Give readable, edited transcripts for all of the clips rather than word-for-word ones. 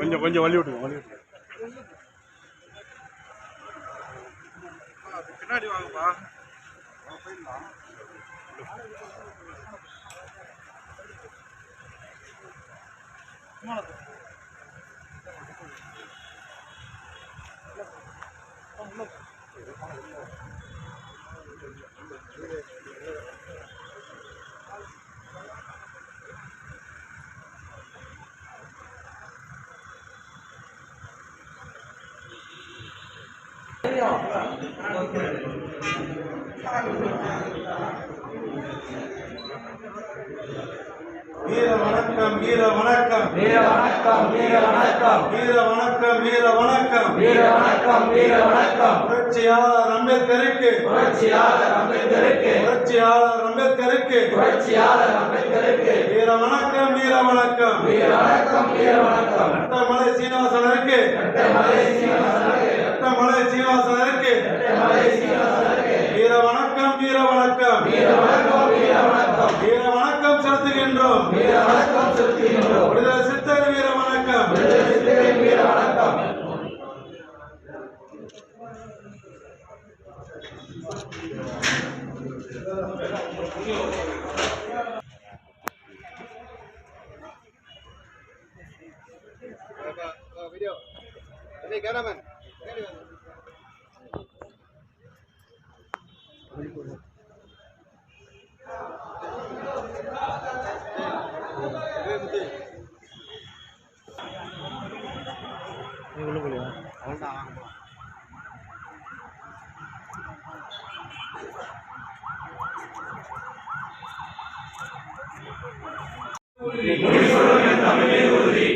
கொஞ்சம் கொஞ்சம் வழி விட்டுங்க பின்னாடி வாங்கப்பா. வீர வணக்கம் வீர வணக்கம் வீர வணக்கம் வீர வணக்கம் வீர வணக்கம் வீர வணக்கம் வீர வணக்கம் வீர வணக்கம் புரட்சியாளர் அம்பேத்கருக்கு புரட்சியாளர் அம்பேத்கருக்கு புரட்சியாளர் அம்பேத்கருக்கு புரட்சியாளர் அம்பேத்கருக்கு வீர வணக்கம் வீர வணக்கம் வீர வணக்கம் வீர வணக்கம் அட்டமலை சீனிவாசனருக்கு அட்டமலை சீனிவாசனருக்கு அட்டமலை சீனிவாசனருக்கு அட்டமலை சீனிவாசனருக்கு வீர வணக்கம் வீர வணக்கம் வீர வணக்கம் வீர வணக்கம் வீர வணக்கம் செலுத்துகின்றோம் வீர வணக்கம் செலுத்துகின்றோம் விடுதலை சித்தர் வீர வணக்கம் விடுதலை சித்தரின் வீர வணக்கம் வீடியோ கேமராமேன்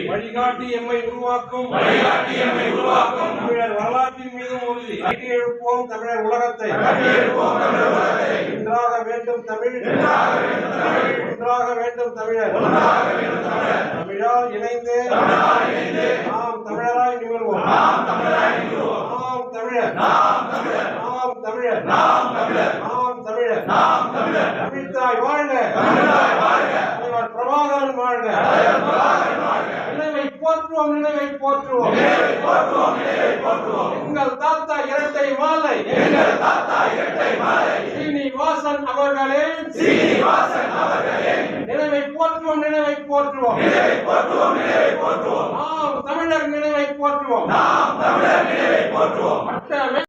வழிகாட்டி எம்மை உருவாக்கும் தமிழர் வரலாற்றின் மீதும் உறுதி கட்டி எழுப்போம் தமிழர் உலகத்தை ஒன்றாக வேண்டும் தமிழ் ஒன்றாக வேண்டும் தமிழர் தமிழால் இணைந்து நாம் தமிழராய் நிகழ்வோம் நாம் தமிழர் நாம் தமிழர் தமிழ்த்தாய் வாழ்க பிரபாகரன் வாழ்க நினைவை போற்றுவோம் எங்கள் தாத்தா இரட்டை மாலை சீனிவாசன் அவர்களே நினைவை போற்றுவோம் நாம் தமிழர் நினைவை போற்றுவோம்